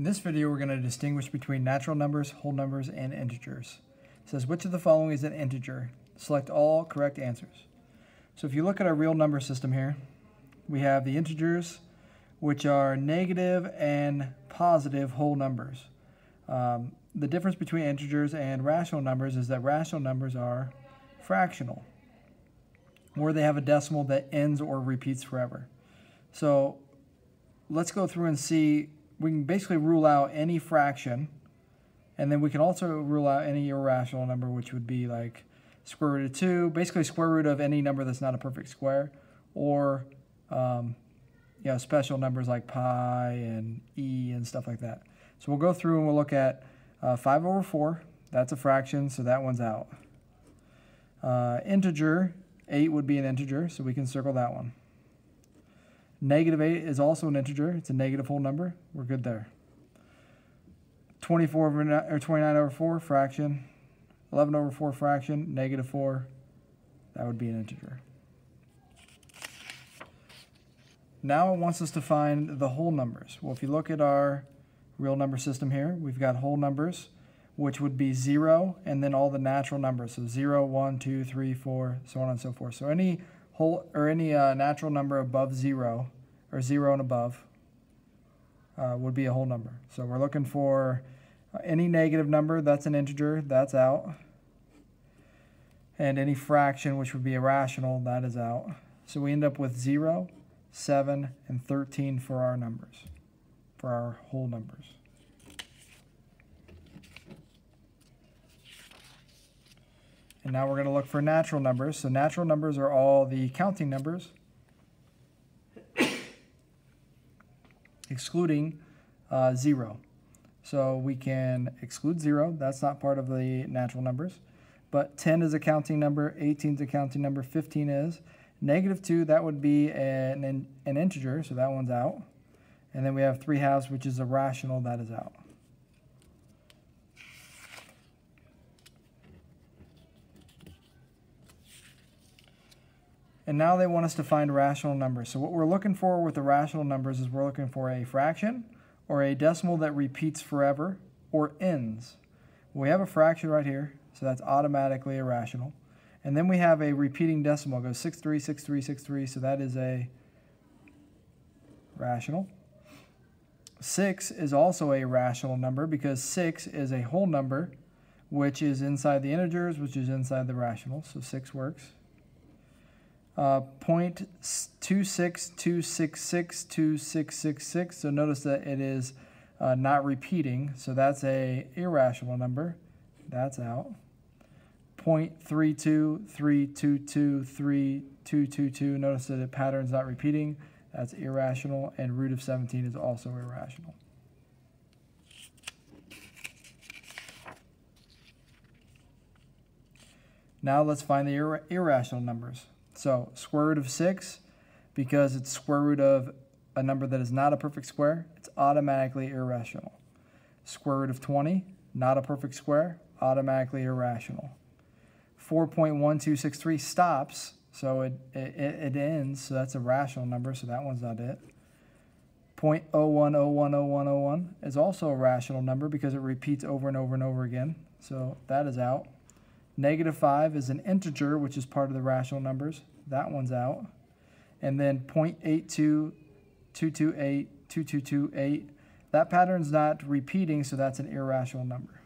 In this video, we're going to distinguish between natural numbers, whole numbers, and integers. It says, which of the following is an integer? Select all correct answers. So if you look at our real number system here, we have the integers, which are negative and positive whole numbers. The difference between integers and rational numbers is that rational numbers are fractional, or they have a decimal that ends or repeats forever. So let's go through and see. We can basically rule out any fraction, and then we can also rule out any irrational number, which would be like square root of 2, basically square root of any number that's not a perfect square, or special numbers like pi and e and stuff like that. So we'll go through and we'll look at 5 over 4. That's a fraction, so that one's out. Integer, 8 would be an integer, so we can circle that one. Negative 8 is also an integer. It's a negative whole number. We're good there. 29 over 4, fraction. 11 over 4, fraction. Negative 4, that would be an integer. Now it wants us to find the whole numbers. Well, if you look at our real number system here, we've got whole numbers, which would be 0, and then all the natural numbers. So 0, 1, 2, 3, 4, so on and so forth. So any whole or any natural number above 0, or 0 and above, would be a whole number. So we're looking for any negative number, that's an integer, that's out. And any fraction, which would be irrational, that is out. So we end up with 0, 7, and 13 for our numbers, for our whole numbers. And now we're going to look for natural numbers. So natural numbers are all the counting numbers, excluding 0. So we can exclude 0. That's not part of the natural numbers. But 10 is a counting number. 18 is a counting number. 15 is. Negative 2, that would be an integer, so that one's out. And then we have 3/2, which is a rational, that is out. And now they want us to find rational numbers. So what we're looking for with the rational numbers is we're looking for a fraction or a decimal that repeats forever or ends. We have a fraction right here, so that's automatically irrational. And then we have a repeating decimal. It goes 63, 63, 63, so that is a rational. 6 is also a rational number because 6 is a whole number, which is inside the integers, which is inside the rationals, so 6 works. 0.262662666, so notice that it is not repeating, so that's a irrational number, that's out. 0.32322322, notice that the pattern's not repeating, that's irrational, and root of 17 is also irrational. Now let's find the irrational numbers. So square root of 6, because it's square root of a number that is not a perfect square, it's automatically irrational. Square root of 20, not a perfect square, automatically irrational. 4.1263 stops, so it ends, so that's a rational number, so that one's not it. 0.01010101 is also a rational number because it repeats over and over and over again, so that is out. Negative 5 is an integer, which is part of the rational numbers. That one's out. And then 0.822282228, that pattern's not repeating, so that's an irrational number.